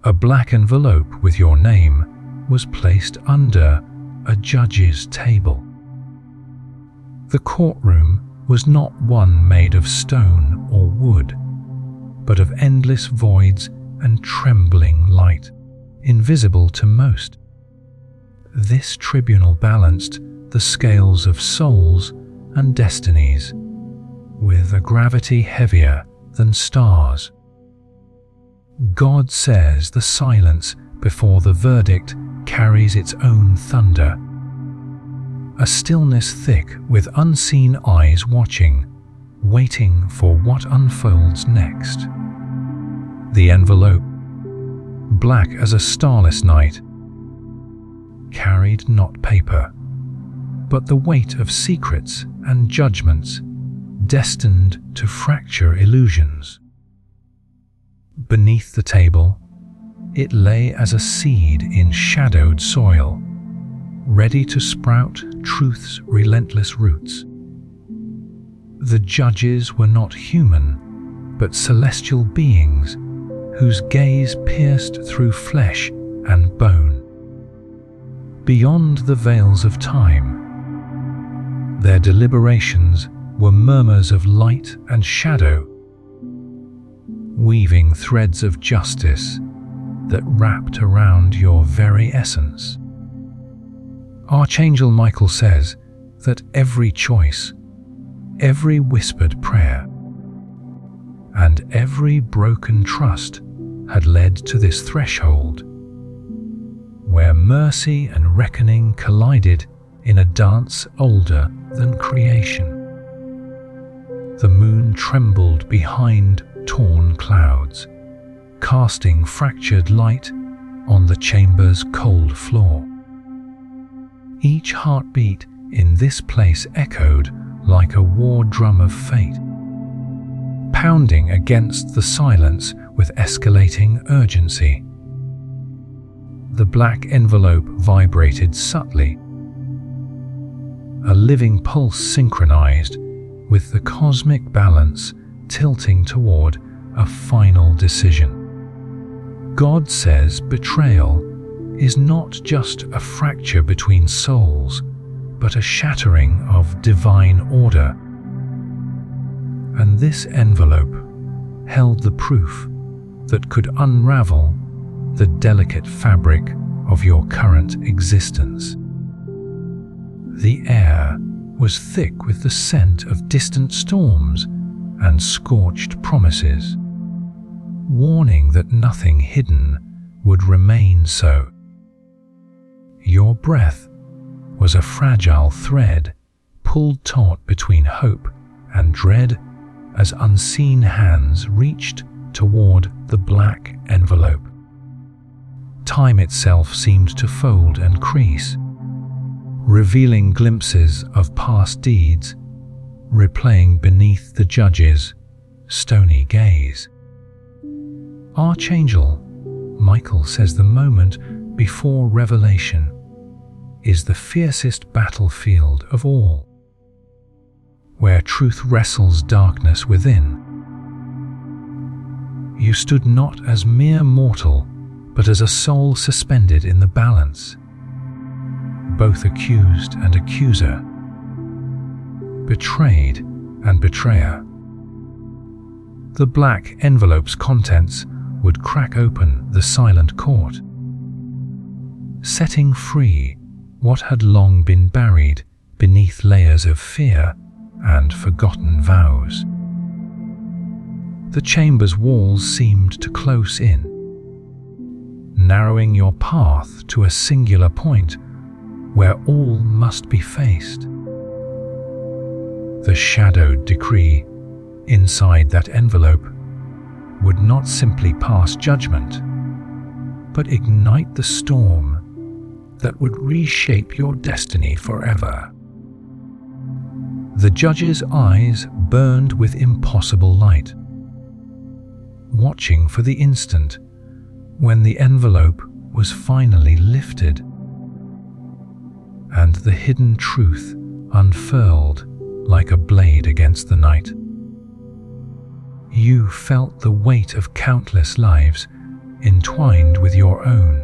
A black envelope with your name was placed under a judge's table. The courtroom was not one made of stone or wood, but of endless voids and trembling light, invisible to most. This tribunal balanced the scales of souls and destinies, with a gravity heavier than stars. God says the silence before the verdict carries its own thunder, a stillness thick with unseen eyes watching, waiting for what unfolds next. The envelope, black as a starless night, carried not paper, but the weight of secrets and judgments destined to fracture illusions. Beneath the table, it lay as a seed in shadowed soil, ready to sprout truth's relentless roots. The judges were not human, but celestial beings whose gaze pierced through flesh and bone. Beyond the veils of time, their deliberations were murmurs of light and shadow, weaving threads of justice that wrapped around your very essence. Archangel Michael says that every choice, every whispered prayer, and every broken trust had led to this threshold, where mercy and reckoning collided in a dance older than creation. The moon trembled behind torn clouds, casting fractured light on the chamber's cold floor. Each heartbeat in this place echoed like a war drum of fate, pounding against the silence with escalating urgency. The black envelope vibrated subtly, a living pulse synchronized with the cosmic balance tilting toward a final decision. God says betrayal is not just a fracture between souls, but a shattering of divine order. And this envelope held the proof that could unravel the delicate fabric of your current existence. The air was thick with the scent of distant storms and scorched promises, warning that nothing hidden would remain so. Your breath was a fragile thread pulled taut between hope and dread as unseen hands reached toward the black envelope. Time itself seemed to fold and crease, revealing glimpses of past deeds, replaying beneath the judge's stony gaze. Archangel Michael says the moment before revelation is the fiercest battlefield of all, where truth wrestles darkness within. You stood not as mere mortal, but as a soul suspended in the balance, both accused and accuser, betrayed and betrayer. The black envelope's contents would crack open the silent court, setting free what had long been buried beneath layers of fear and forgotten vows. The chamber's walls seemed to close in, narrowing your path to a singular point where all must be faced. The shadowed decree inside that envelope would not simply pass judgment, but ignite the storm that would reshape your destiny forever. The judge's eyes burned with impossible light, watching for the instant when the envelope was finally lifted and the hidden truth unfurled like a blade against the night. You felt the weight of countless lives entwined with your own.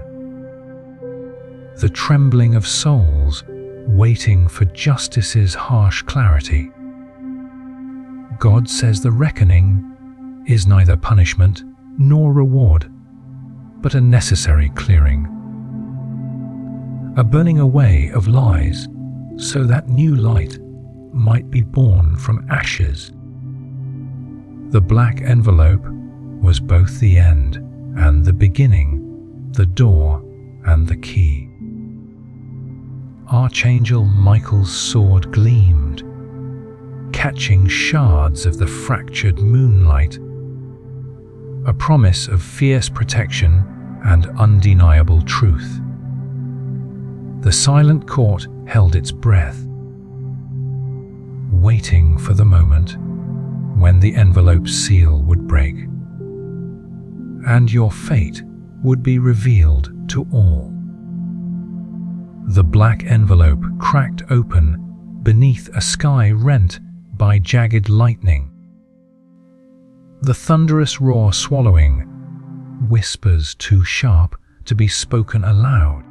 The trembling of souls waiting for justice's harsh clarity. God says the reckoning is neither punishment nor reward, but a necessary clearing. A burning away of lies so that new light might be born from ashes. The black envelope was both the end and the beginning, the door and the key. Archangel Michael's sword gleamed, catching shards of the fractured moonlight, a promise of fierce protection and undeniable truth. The silent court held its breath, waiting for the moment when the envelope's seal would break, and your fate would be revealed to all. The black envelope cracked open beneath a sky rent by jagged lightning. The thunderous roar swallowing, whispers too sharp to be spoken aloud.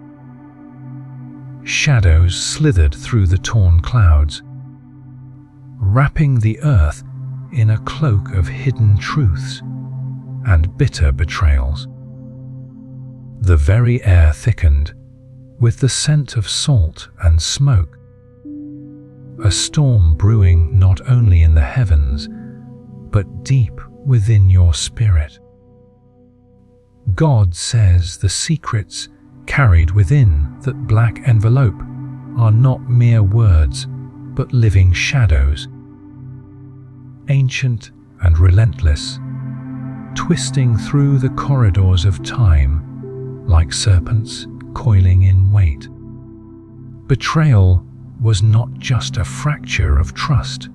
Shadows slithered through the torn clouds, wrapping the earth in a cloak of hidden truths and bitter betrayals. The very air thickened with the scent of salt and smoke, a storm brewing not only in the heavens, but deep within your spirit. God says the secrets carried within that black envelope are not mere words, but living shadows, ancient and relentless, twisting through the corridors of time like serpents coiling in wait. Betrayal was not just a fracture of trust.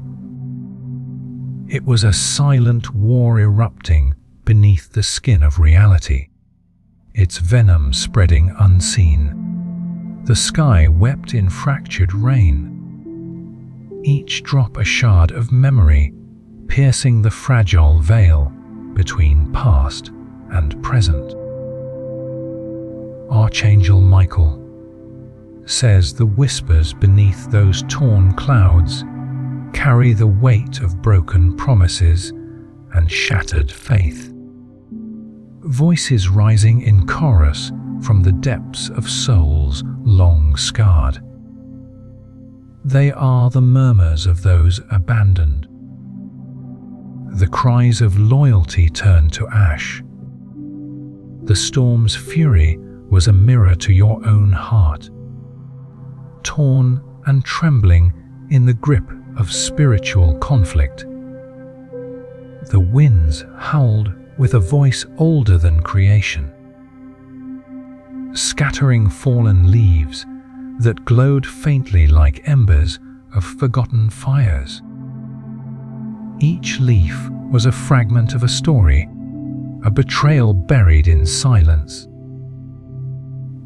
It was a silent war erupting beneath the skin of reality, its venom spreading unseen. The sky wept in fractured rain, each drop a shard of memory piercing the fragile veil between past and present. Archangel Michael says the whispers beneath those torn clouds carry the weight of broken promises and shattered faith. Voices rising in chorus from the depths of souls long scarred. They are the murmurs of those abandoned, the cries of loyalty turned to ash. The storm's fury was a mirror to your own heart, torn and trembling in the grip of spiritual conflict. The winds howled with a voice older than creation, scattering fallen leaves that glowed faintly like embers of forgotten fires. Each leaf was a fragment of a story, a betrayal buried in silence,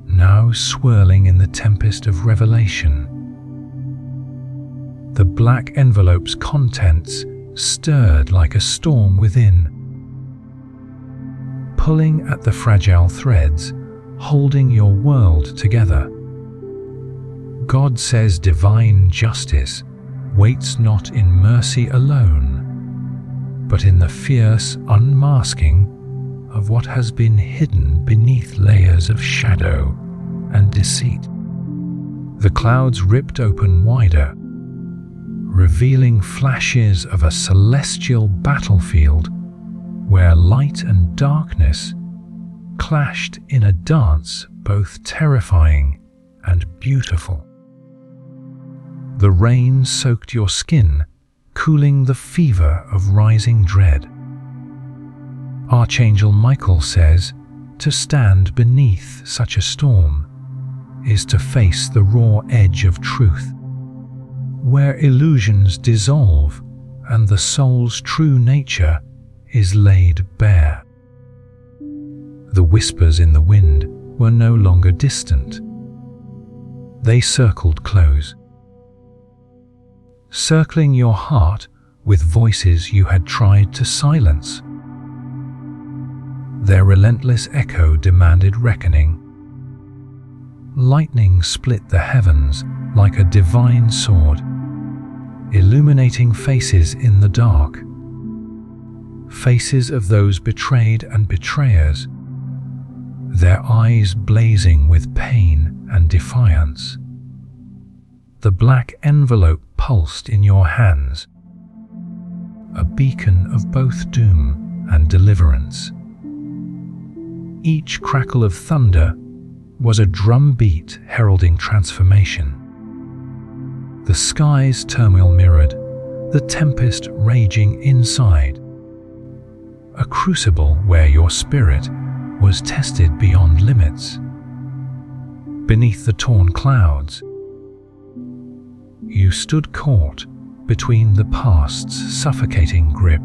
now swirling in the tempest of revelation. The black envelope's contents stirred like a storm within, pulling at the fragile threads, holding your world together. God says divine justice waits not in mercy alone, but in the fierce unmasking of what has been hidden beneath layers of shadow and deceit. The clouds ripped open wider, revealing flashes of a celestial battlefield where light and darkness clashed in a dance both terrifying and beautiful. The rain soaked your skin, cooling the fever of rising dread. Archangel Michael says to stand beneath such a storm is to face the raw edge of truth, where illusions dissolve and the soul's true nature is laid bare. The whispers in the wind were no longer distant. They circled close, circling your heart with voices you had tried to silence. Their relentless echo demanded reckoning. Lightning split the heavens like a divine sword, illuminating faces in the dark. Faces of those betrayed and betrayers, their eyes blazing with pain and defiance. The black envelope pulsed in your hands, a beacon of both doom and deliverance. Each crackle of thunder was a drumbeat heralding transformation. The sky's turmoil mirrored the tempest raging inside, a crucible where your spirit was tested beyond limits. Beneath the torn clouds, you stood caught between the past's suffocating grip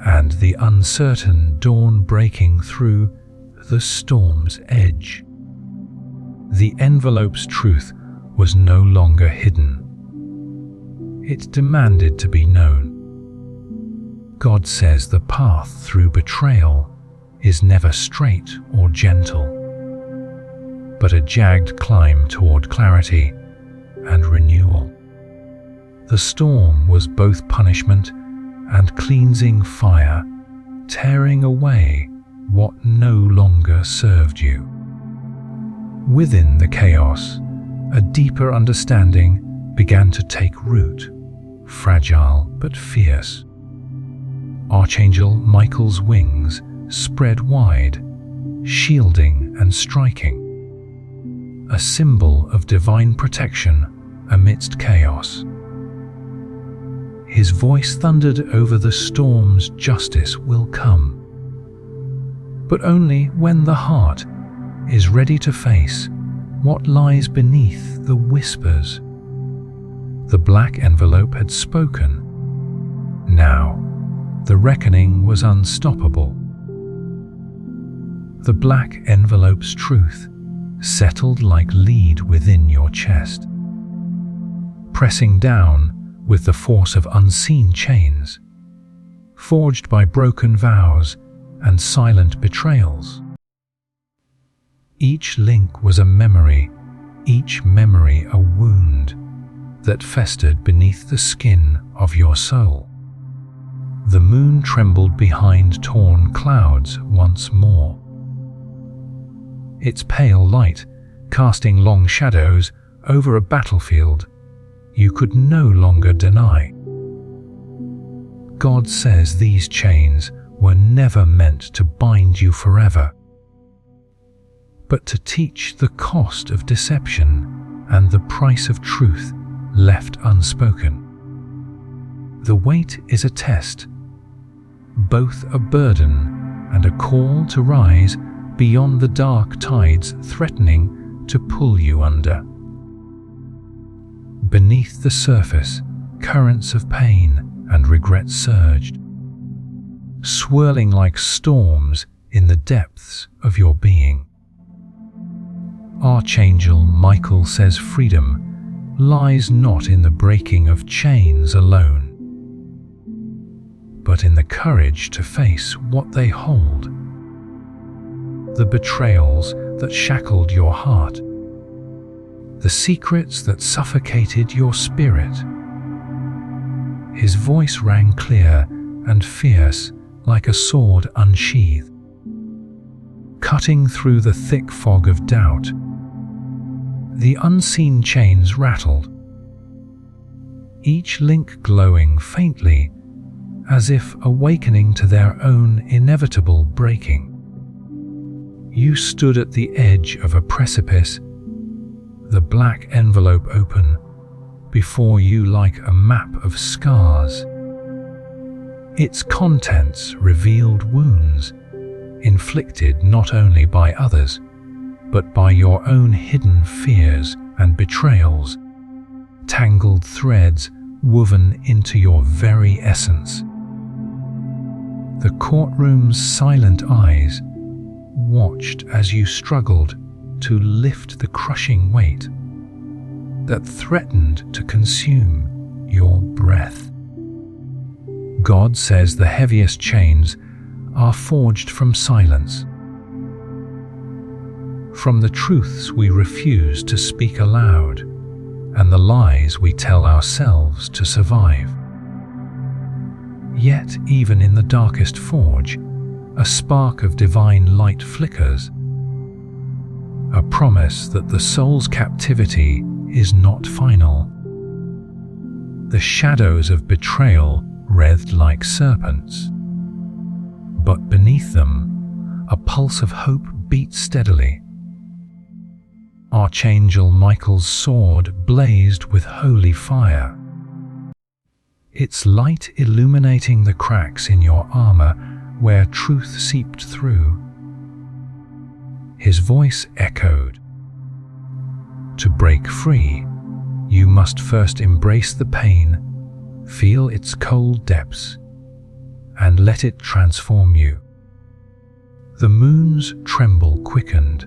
and the uncertain dawn breaking through the storm's edge. The envelope's truth was no longer hidden. It demanded to be known. God says the path through betrayal is never straight or gentle, but a jagged climb toward clarity and renewal. The storm was both punishment and cleansing fire, tearing away what no longer served you. Within the chaos, a deeper understanding began to take root, fragile but fierce. Archangel Michael's wings spread wide, shielding and striking, a symbol of divine protection amidst chaos. His voice thundered over the storm's justice will come, but only when the heart is ready to face what lies beneath the whispers. The black envelope had spoken. Now, the reckoning was unstoppable. The black envelope's truth settled like lead within your chest, pressing down with the force of unseen chains, forged by broken vows and silent betrayals. Each link was a memory, each memory a wound that festered beneath the skin of your soul. The moon trembled behind torn clouds once more, its pale light casting long shadows over a battlefield you could no longer deny. God says these chains were never meant to bind you forever, but to teach the cost of deception and the price of truth left unspoken. The weight is a test, both a burden and a call to rise beyond the dark tides threatening to pull you under. Beneath the surface, currents of pain and regret surged, swirling like storms in the depths of your being. Archangel Michael says freedom lies not in the breaking of chains alone, but in the courage to face what they hold. The betrayals that shackled your heart, the secrets that suffocated your spirit. His voice rang clear and fierce like a sword unsheathed, cutting through the thick fog of doubt. The unseen chains rattled, each link glowing faintly as if awakening to their own inevitable breaking. You stood at the edge of a precipice, the black envelope open before you like a map of scars. Its contents revealed wounds, inflicted not only by others, but by your own hidden fears and betrayals, tangled threads woven into your very essence. The courtroom's silent eyes watched as you struggled to lift the crushing weight that threatened to consume your breath. God says the heaviest chains are forged from silence, from the truths we refuse to speak aloud, and the lies we tell ourselves to survive. Yet, even in the darkest forge, a spark of divine light flickers, a promise that the soul's captivity is not final. The shadows of betrayal writhed like serpents, but beneath them, a pulse of hope beat steadily. Archangel Michael's sword blazed with holy fire, its light illuminating the cracks in your armor where truth seeped through. His voice echoed, "To break free, you must first embrace the pain, feel its cold depths, and let it transform you." The moon's tremble quickened,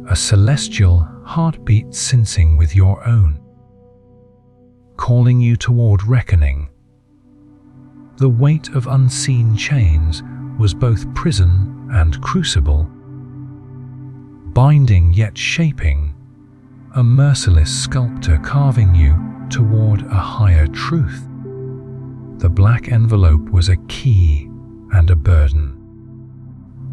a celestial heartbeat syncing with your own, calling you toward reckoning. The weight of unseen chains was both prison and crucible, binding yet shaping, a merciless sculptor carving you toward a higher truth. The black envelope was a key and a burden,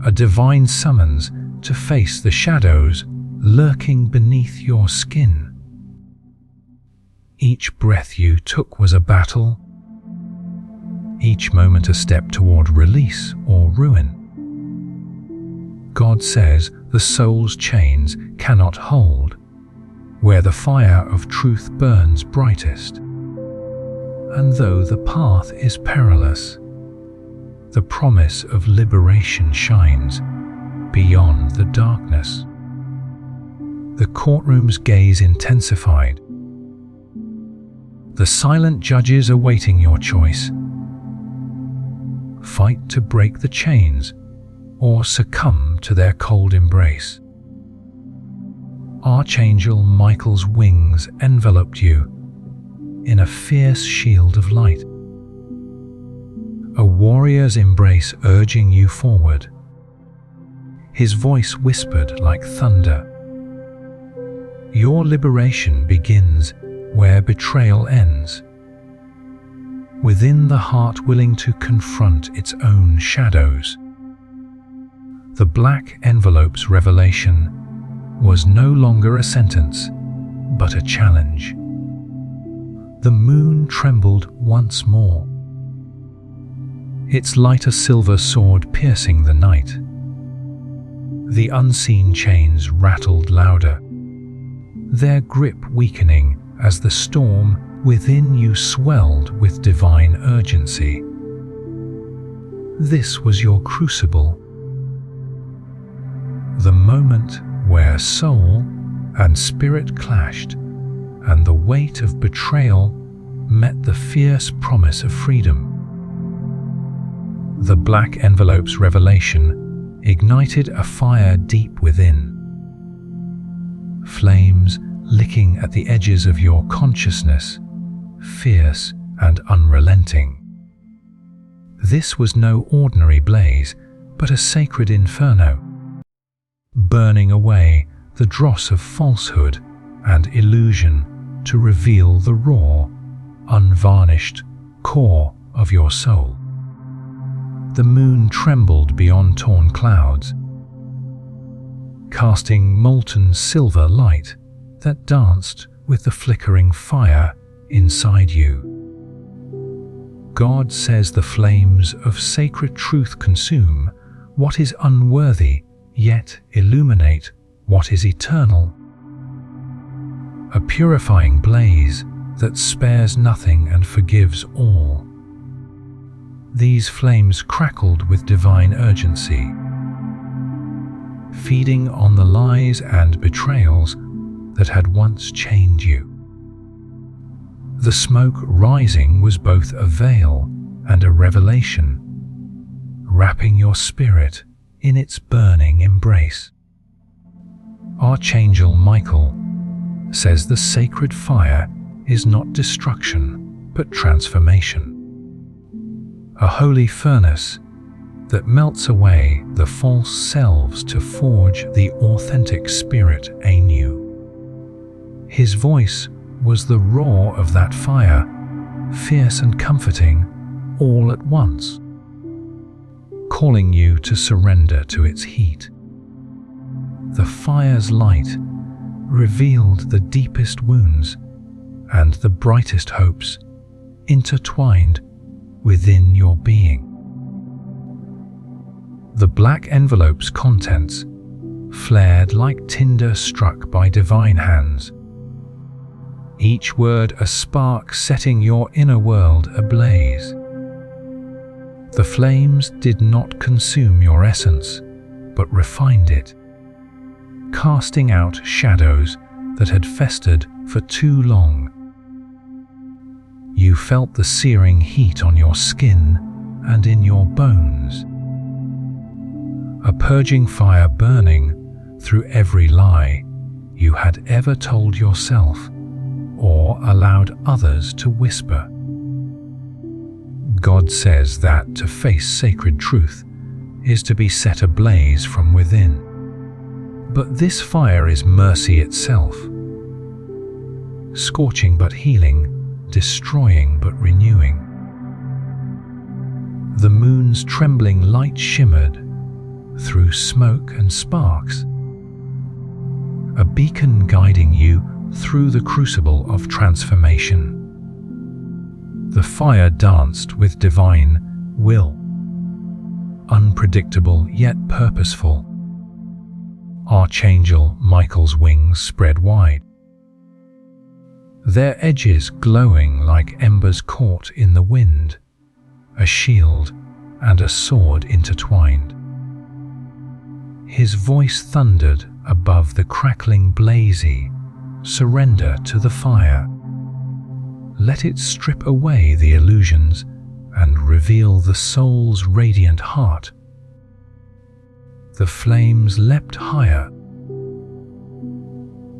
a divine summons to face the shadows lurking beneath your skin. Each breath you took was a battle, each moment a step toward release or ruin. God says the soul's chains cannot hold where the fire of truth burns brightest. And though the path is perilous, the promise of liberation shines beyond the darkness. The courtroom's gaze intensified, the silent judges awaiting your choice. Fight to break the chains or succumb to their cold embrace. Archangel Michael's wings enveloped you in a fierce shield of light, a warrior's embrace urging you forward. His voice whispered like thunder, "Your liberation begins where betrayal ends." Within the heart willing to confront its own shadows. The black envelope's revelation was no longer a sentence, but a challenge. The moon trembled once more, its light a silver sword piercing the night. The unseen chains rattled louder, their grip weakening as the storm within you swelled with divine urgency. This was your crucible, the moment where soul and spirit clashed, and the weight of betrayal met the fierce promise of freedom. The black envelope's revelation ignited a fire deep within, flames licking at the edges of your consciousness, fierce and unrelenting. This was no ordinary blaze, but a sacred inferno, burning away the dross of falsehood and illusion to reveal the raw, unvarnished core of your soul. The moon trembled beyond torn clouds, casting molten silver light that danced with the flickering fire inside you. God says the flames of sacred truth consume what is unworthy, yet illuminate what is eternal. A purifying blaze that spares nothing and forgives all. These flames crackled with divine urgency, feeding on the lies and betrayals that had once chained you. The smoke rising was both a veil and a revelation, wrapping your spirit in its burning embrace. Archangel Michael says the sacred fire is not destruction, but transformation. A holy furnace that melts away the false selves to forge the authentic spirit anew. His voice was the roar of that fire, fierce and comforting all at once, calling you to surrender to its heat. The fire's light revealed the deepest wounds and the brightest hopes intertwined within your being. The black envelope's contents flared like tinder struck by divine hands, each word a spark setting your inner world ablaze. The flames did not consume your essence, but refined it, casting out shadows that had festered for too long. You felt the searing heat on your skin and in your bones, a purging fire burning through every lie you had ever told yourself or allowed others to whisper. God says that to face sacred truth is to be set ablaze from within. But this fire is mercy itself, scorching but healing, destroying but renewing. The moon's trembling light shimmered through smoke and sparks, a beacon guiding you through the crucible of transformation. The fire danced with divine will, unpredictable yet purposeful. Archangel Michael's wings spread wide, their edges glowing like embers caught in the wind, a shield and a sword intertwined. His voice thundered above the crackling blazy, surrender to the fire. Let it strip away the illusions and reveal the soul's radiant heart. The flames leapt higher,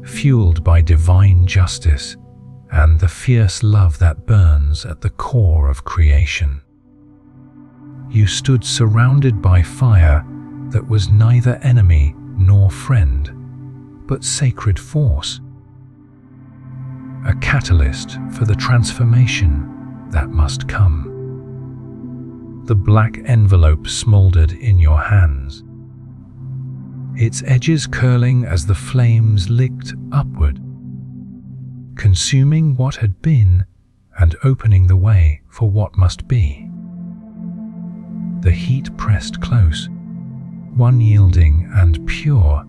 fueled by divine justice and the fierce love that burns at the core of creation. You stood surrounded by fire that was neither enemy nor friend, but sacred force, a catalyst for the transformation that must come. The black envelope smoldered in your hands, its edges curling as the flames licked upward, consuming what had been and opening the way for what must be. The heat pressed close, one yielding and pure.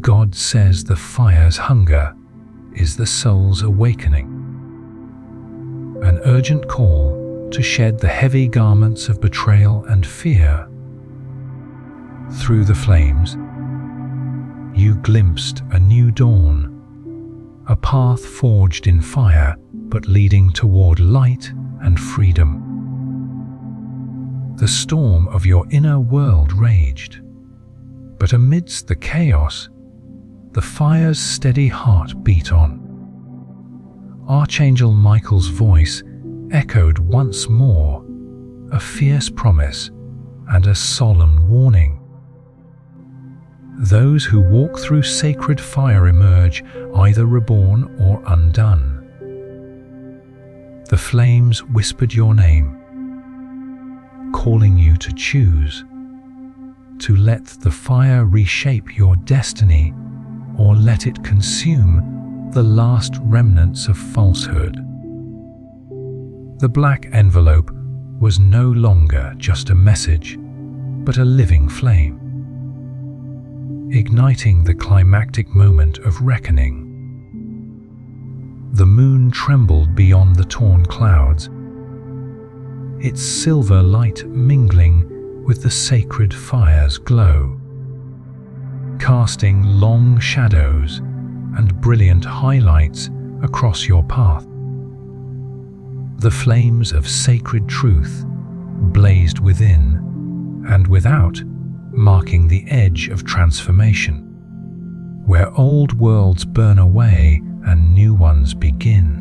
God says the fire's hunger is the soul's awakening, an urgent call to shed the heavy garments of betrayal and fear. Through the flames, you glimpsed a new dawn, a path forged in fire but leading toward light and freedom. The storm of your inner world raged, but amidst the chaos, the fire's steady heart beat on. Archangel Michael's voice echoed once more, a fierce promise and a solemn warning. Those who walk through sacred fire emerge either reborn or undone. The flames whispered your name, calling you to choose, to let the fire reshape your destiny or let it consume the last remnants of falsehood. The black envelope was no longer just a message, but a living flame, igniting the climactic moment of reckoning. The moon trembled beyond the torn clouds, its silver light mingling with the sacred fire's glow, casting long shadows and brilliant highlights across your path. The flames of sacred truth blazed within and without, marking the edge of transformation, where old worlds burn away and new ones begin.